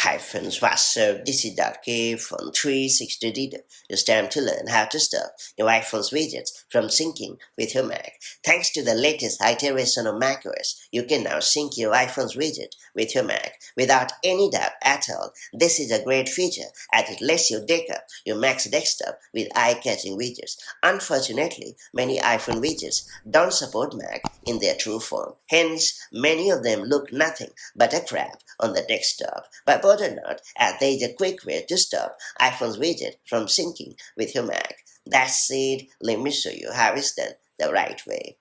Hi friends, what's up? This is K from 360 Reader. It's time to learn how to stop your iPhone's widgets from syncing with your Mac. Thanks to the latest iteration of macOS, you can now sync your iPhone's widget with your Mac without any doubt at all. This is a great feature as it lets you deck up your Mac's desktop with eye-catching widgets. Unfortunately, many iPhone widgets don't support Mac in their true form. Hence, many of them look nothing but a crap on the desktop. But bother not, as there is a quick way to stop iPhone's widget from syncing with your Mac. That said, let me show you how it's done the right way.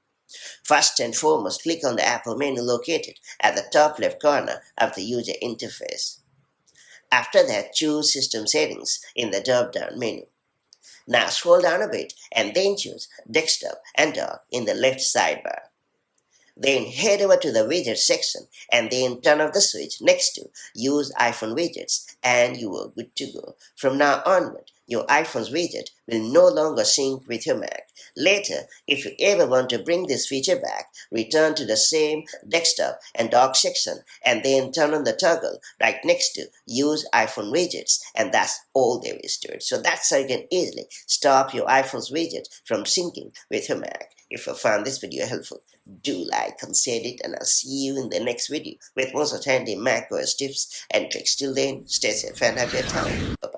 First and foremost, click on the Apple menu located at the top left corner of the user interface. After that, choose System Settings in the drop-down menu. Now scroll down a bit and then choose Desktop and Dock in the left sidebar. Then head over to the widgets section and then turn off the switch next to Use iPhone Widgets and you are good to go. From now onward, your iPhone's widget will no longer sync with your Mac. Later, if you ever want to bring this feature back, return to the same desktop and dock section and then turn on the toggle right next to Use iPhone Widgets, and that's all there is to it. So that's how you can easily stop your iPhone's widget from syncing with your Mac. If you found this video helpful, do like and share it, and I'll see you in the next video with more such handy macOS tips and tricks. Till then, stay safe and have a good time. Bye-bye.